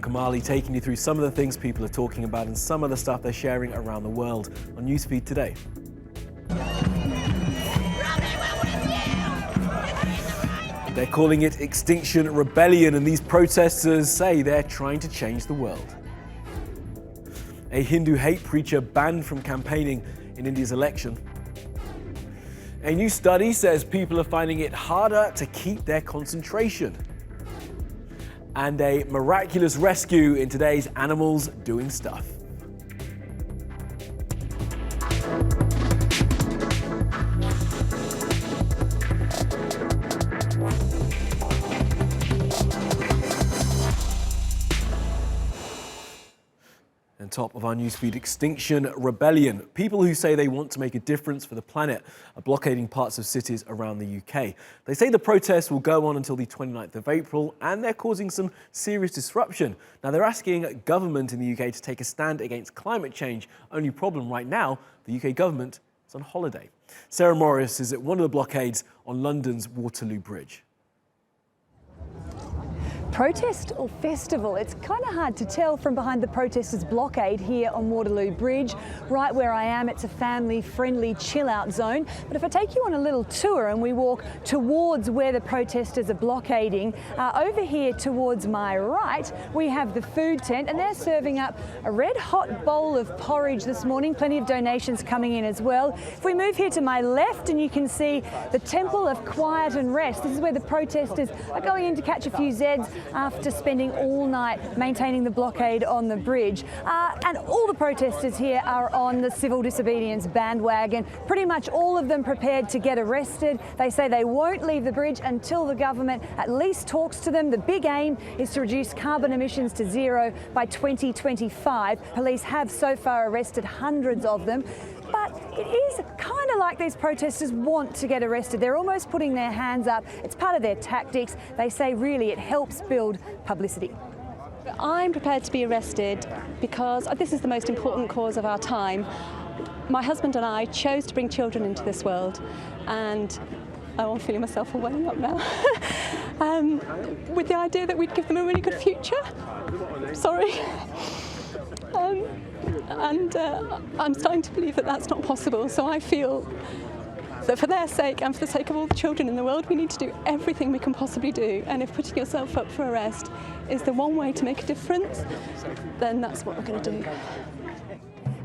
Kamali, taking you through some of the things people are talking about and some of the stuff they're sharing around the world on NewsFeed today. They're calling it Extinction Rebellion, and these protesters say they're trying to change the world. A Hindu hate preacher banned from campaigning in India's election. A new study says people are finding it harder to keep their concentration. And a miraculous rescue in today's Animals Doing Stuff. And top of our newsfeed, Extinction Rebellion. People who say they want to make a difference for the planet are blockading parts of cities around the UK. They say the protests will go on until the 29th of April and they're causing some serious disruption. Now they're asking government in the UK to take a stand against climate change. Only problem right now, the UK government is on holiday. Sarah Morris is at one of the blockades on London's Waterloo Bridge. Protest or festival? It's kind of hard to tell from behind the protesters' blockade here on Waterloo Bridge. Right where I am, it's a family-friendly chill-out zone. But if I take you on a little tour and we walk towards where the protesters are blockading, over here towards my right, we have the food tent and they're serving up a red-hot bowl of porridge this morning. Plenty of donations coming in as well. If we move here to my left and you can see the Temple of Quiet and Rest. This is where the protesters are going in to catch a few Zeds after spending all night maintaining the blockade on the bridge. And all the protesters here are on the civil disobedience bandwagon, pretty much all of them prepared to get arrested. They say they won't leave the bridge until the government at least talks to them. The big aim is to reduce carbon emissions to zero by 2025. Police have so far arrested hundreds of them. But it is kind of like these protesters want to get arrested. They're almost putting their hands up. It's part of their tactics. They say really it helps build publicity. I'm prepared to be arrested because this is the most important cause of our time. My husband and I chose to bring children into this world, and I'm feeling myself all welling up now, with the idea that we'd give them a really good future. Sorry. I'm starting to believe that that's not possible, so I feel that for their sake and for the sake of all the children in the world, we need to do everything we can possibly do, and if putting yourself up for arrest is the one way to make a difference, then that's what we're going to do.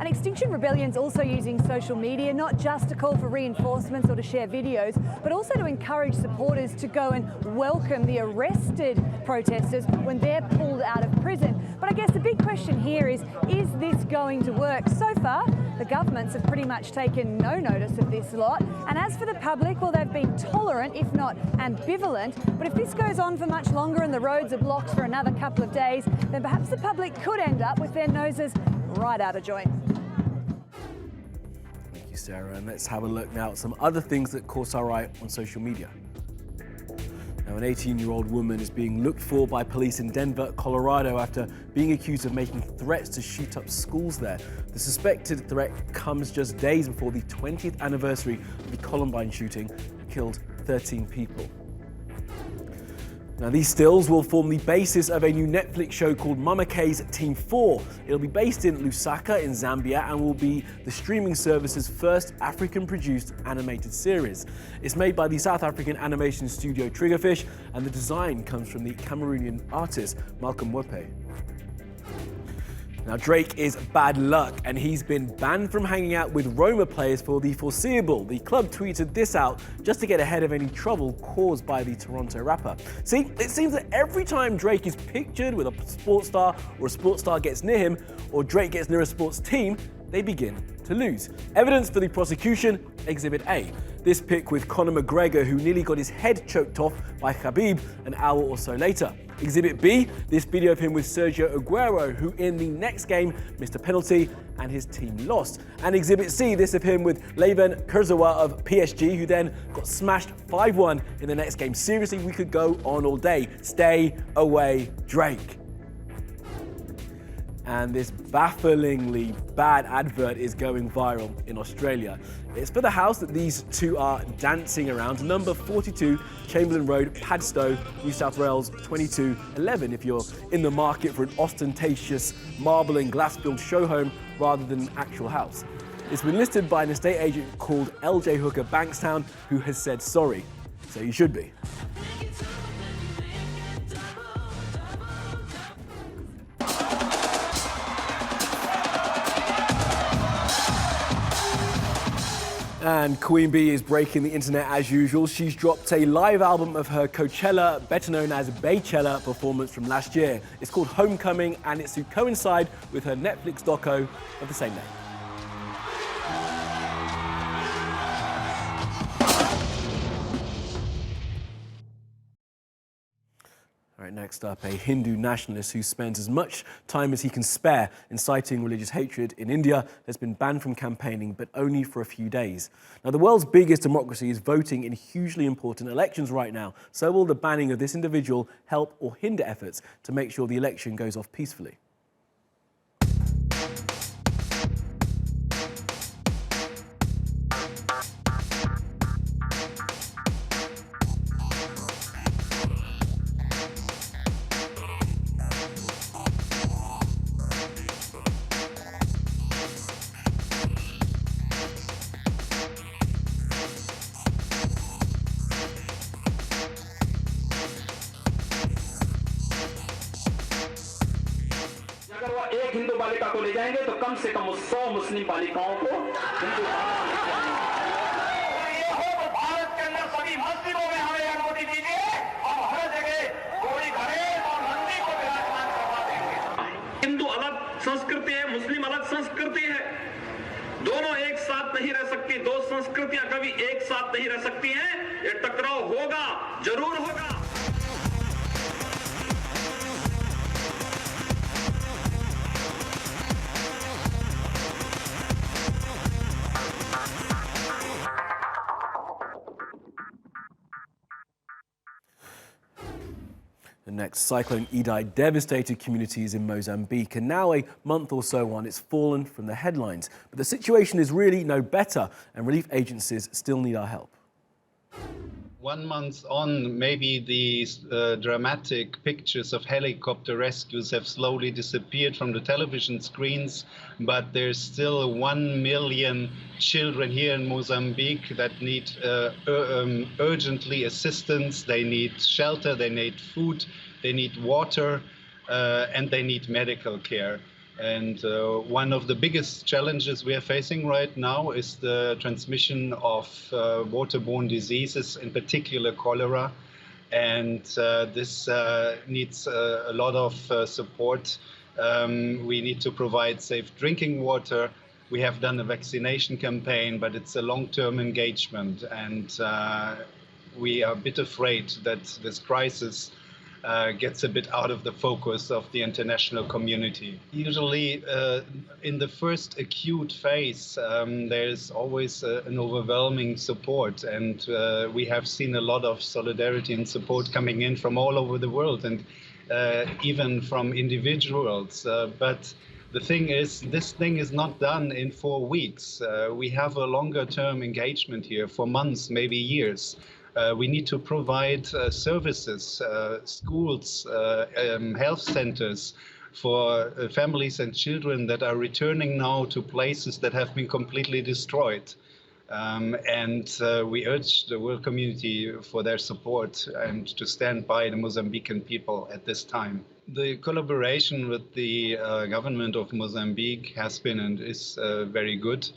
And Extinction Rebellion's also using social media, not just to call for reinforcements or to share videos, but also to encourage supporters to go and welcome the arrested protesters when they're pulled out of prison. But I guess the big question here is this going to work? So far, the governments have pretty much taken no notice of this lot. And as for the public, well, they've been tolerant, if not ambivalent. But if this goes on for much longer and the roads are blocked for another couple of days, then perhaps the public could end up with their noses right out of joint. Thank you, Sarah. And let's have a look now at some other things that caught our eye on social media. Now, an 18-year-old woman is being looked for by police in Denver, Colorado, after being accused of making threats to shoot up schools there. The suspected threat comes just days before the 20th anniversary of the Columbine shooting that killed 13 people. Now, these stills will form the basis of a new Netflix show called Mama K's Team 4. It'll be based in Lusaka in Zambia and will be the streaming service's first African-produced animated series. It's made by the South African animation studio Triggerfish, and the design comes from the Cameroonian artist Malcolm Wope. Now, Drake is bad luck, and he's been banned from hanging out with Roma players for the foreseeable. The club tweeted this out just to get ahead of any trouble caused by the Toronto rapper. See, it seems that every time Drake is pictured with a sports star or a sports star gets near him, or Drake gets near a sports team, they begin to lose. Evidence for the prosecution, Exhibit A. This pic with Conor McGregor, who nearly got his head choked off by Khabib an hour or so later. Exhibit B, this video of him with Sergio Aguero, who in the next game missed a penalty and his team lost. And Exhibit C, this of him with Layvin Kurzawa of PSG, who then got smashed 5-1 in the next game. Seriously, we could go on all day. Stay away, Drake. And this bafflingly bad advert is going viral in Australia. It's for the house that these two are dancing around, number 42 Chamberlain Road, Padstow, New South Wales 2211, if you're in the market for an ostentatious marble and glass-filled show home rather than an actual house. It's been listed by an estate agent called LJ Hooker Bankstown, who has said sorry. So you should be. And Queen Bee is breaking the internet as usual. She's dropped a live album of her Coachella, better known as Baychella, performance from last year. It's called Homecoming, and it's to coincide with her Netflix doco of the same name. All right, next up, a Hindu nationalist who spends as much time as he can spare inciting religious hatred in India has been banned from campaigning, but only for a few days. Now, the world's biggest democracy is voting in hugely important elections right now. So will the banning of this individual help or hinder efforts to make sure the election goes off peacefully? अगर वो एक हिंदू बालिका को ले जाएंगे तो कम से कम 100 मुस्लिम बालिकाओं को हिंदू भारत के अंदर सभी मस्जिदों में हमें अनुमति दीजिए और हर जगह कोई गणेश और नंदी को विराजमान करवा देंगे। हिंदू अलग संस्कृति है, मुस्लिम अलग संस्कृति है, दोनों एक साथ नहीं रह सकती, दो संस्कृतियां कभी एक साथ नहीं रह सकती हैं। ये टकराव होगा, जरूर होगा। The next Cyclone Idai devastated communities in Mozambique, and now a month or so on, it's fallen from the headlines. But the situation is really no better, and relief agencies still need our help. 1 month on, maybe these dramatic pictures of helicopter rescues have slowly disappeared from the television screens, but there's still 1 million children here in Mozambique that need urgently assistance. They need shelter, they need food, they need water, and they need medical care. And one of the biggest challenges we are facing right now is the transmission of waterborne diseases, in particular cholera. And this needs a lot of support. We need to provide safe drinking water. We have done a vaccination campaign, but it's a long-term engagement. And we are a bit afraid that this crisis gets a bit out of the focus of the international community. Usually in the first acute phase, there's always an overwhelming support, and we have seen a lot of solidarity and support coming in from all over the world, and even from individuals. But the thing is, this thing is not done in 4 weeks. We have a longer term engagement here for months, maybe years. We need to provide services, schools, health centers for families and children that are returning now to places that have been completely destroyed. And we urge the world community for their support and to stand by the Mozambican people at this time. The collaboration with the government of Mozambique has been and is very good.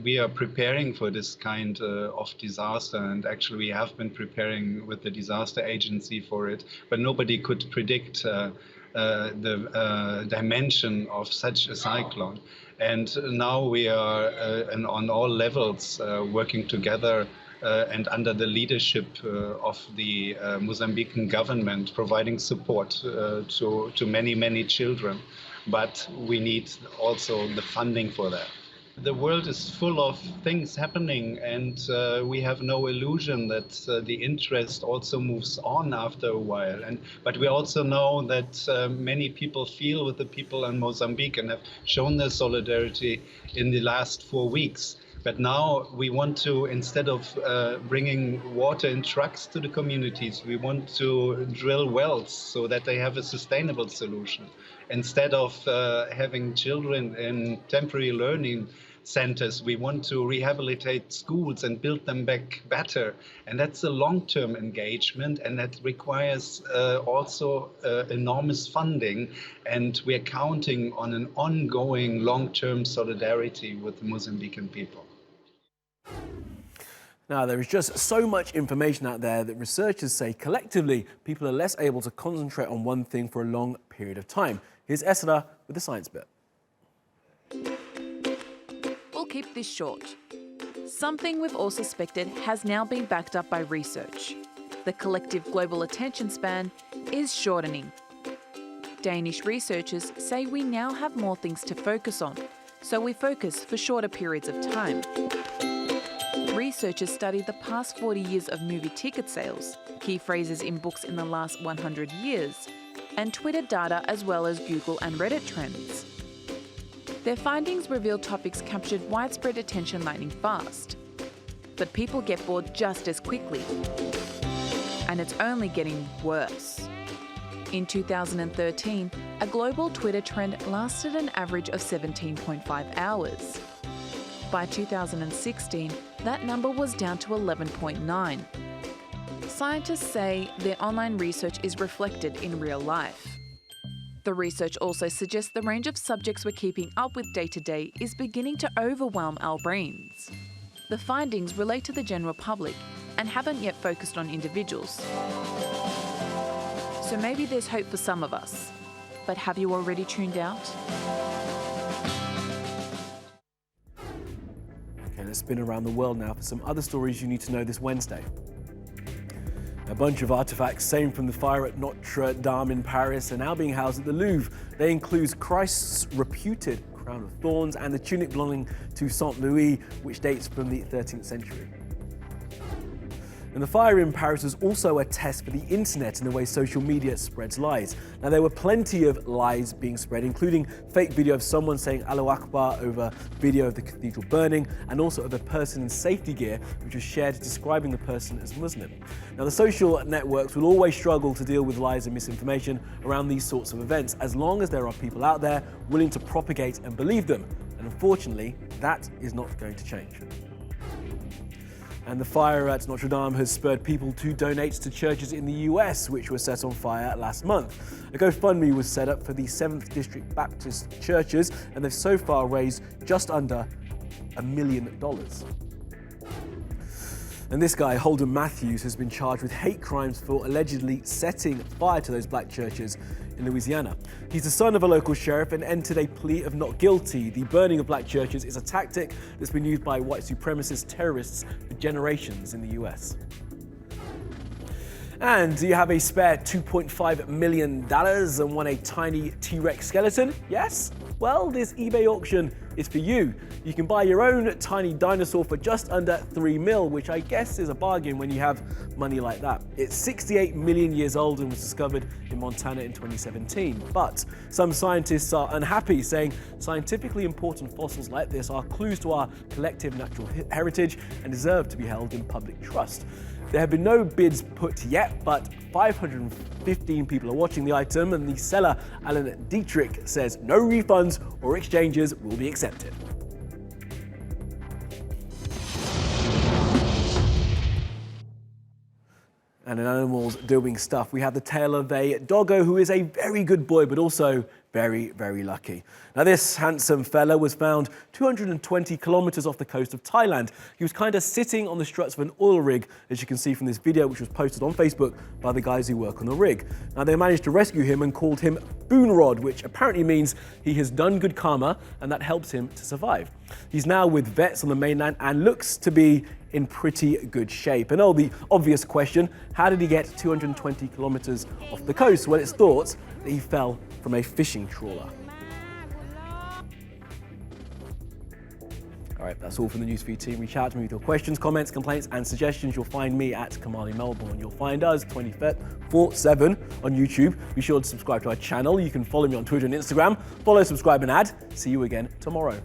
We are preparing for this kind of disaster, and actually we have been preparing with the disaster agency for it, but nobody could predict the dimension of such a cyclone. And now we are on all levels working together and under the leadership of the Mozambican government, providing support to many, many children. But we need also the funding for that. The world is full of things happening, and we have no illusion that the interest also moves on after a while. But we also know that many people feel with the people in Mozambique and have shown their solidarity in the last 4 weeks. But now we want to, instead of bringing water in trucks to the communities, we want to drill wells so that they have a sustainable solution. Instead of having children in temporary learning centers, we want to rehabilitate schools and build them back better. And that's a long-term engagement, and that requires also enormous funding. And we're counting on an ongoing long-term solidarity with the Mozambican people. Now, there is just so much information out there that researchers say collectively people are less able to concentrate on one thing for a long period of time. Here's Esra with the science bit. We'll keep this short. Something we've all suspected has now been backed up by research. The collective global attention span is shortening. Danish researchers say we now have more things to focus on, so we focus for shorter periods of time. Researchers studied the past 40 years of movie ticket sales, key phrases in books in the last 100 years, and Twitter data as well as Google and Reddit trends. Their findings reveal topics captured widespread attention lightning fast. But people get bored just as quickly. And it's only getting worse. In 2013, a global Twitter trend lasted an average of 17.5 hours. By 2016, that number was down to 11.9. Scientists say their online research is reflected in real life. The research also suggests the range of subjects we're keeping up with day to day is beginning to overwhelm our brains. The findings relate to the general public and haven't yet focused on individuals. So maybe there's hope for some of us. But have you already tuned out? Okay, let's spin around the world now for some other stories you need to know this Wednesday. A bunch of artifacts saved from the fire at Notre Dame in Paris are now being housed at the Louvre. They include Christ's reputed crown of thorns and the tunic belonging to Saint Louis, which dates from the 13th century. And the fire in Paris was also a test for the internet and the way social media spreads lies. Now, there were plenty of lies being spread, including fake video of someone saying Allahu Akbar over video of the cathedral burning, and also of a person in safety gear, which was shared describing the person as Muslim. Now, the social networks will always struggle to deal with lies and misinformation around these sorts of events, as long as there are people out there willing to propagate and believe them. And unfortunately, that is not going to change. And the fire at Notre Dame has spurred people to donate to churches in the US, which were set on fire last month. A GoFundMe was set up for the 7th District Baptist churches, and they've so far raised just under $1 million. And this guy, Holden Matthews, has been charged with hate crimes for allegedly setting fire to those black churches in Louisiana. He's the son of a local sheriff and entered a plea of not guilty. The burning of black churches is a tactic that's been used by white supremacist terrorists for generations in the US. And do you have a spare $2.5 million and want a tiny T-Rex skeleton? Yes? Well, this eBay auction is for you. You can buy your own tiny dinosaur for just under $3 million, which I guess is a bargain when you have money like that. It's 68 million years old and was discovered in Montana in 2017. But some scientists are unhappy, saying scientifically important fossils like this are clues to our collective natural heritage and deserve to be held in public trust. There have been no bids put yet, but 515 people are watching the item, and the seller, Alan Dietrich, says no refunds or exchanges will be accepted. And in animals doing stuff, we have the tale of a doggo who is a very good boy, but also very, very lucky. Now, this handsome fella was found 220 kilometers off the coast of Thailand. He was kind of sitting on the struts of an oil rig, as you can see from this video, which was posted on Facebook by the guys who work on the rig. Now, they managed to rescue him and called him Boonrod, which apparently means he has done good karma, and that helps him to survive. He's now with vets on the mainland and looks to be in pretty good shape. And the obvious question, how did he get 220 kilometers off the coast? Well, it's thought that he fell from a fishing trawler. All right, that's all from the NewsFeed team. Reach out to me with your questions, comments, complaints, and suggestions. You'll find me at Kamali Melbourne. You'll find us 24/7 on YouTube. Be sure to subscribe to our channel. You can follow me on Twitter and Instagram. Follow, subscribe, and add. See you again tomorrow.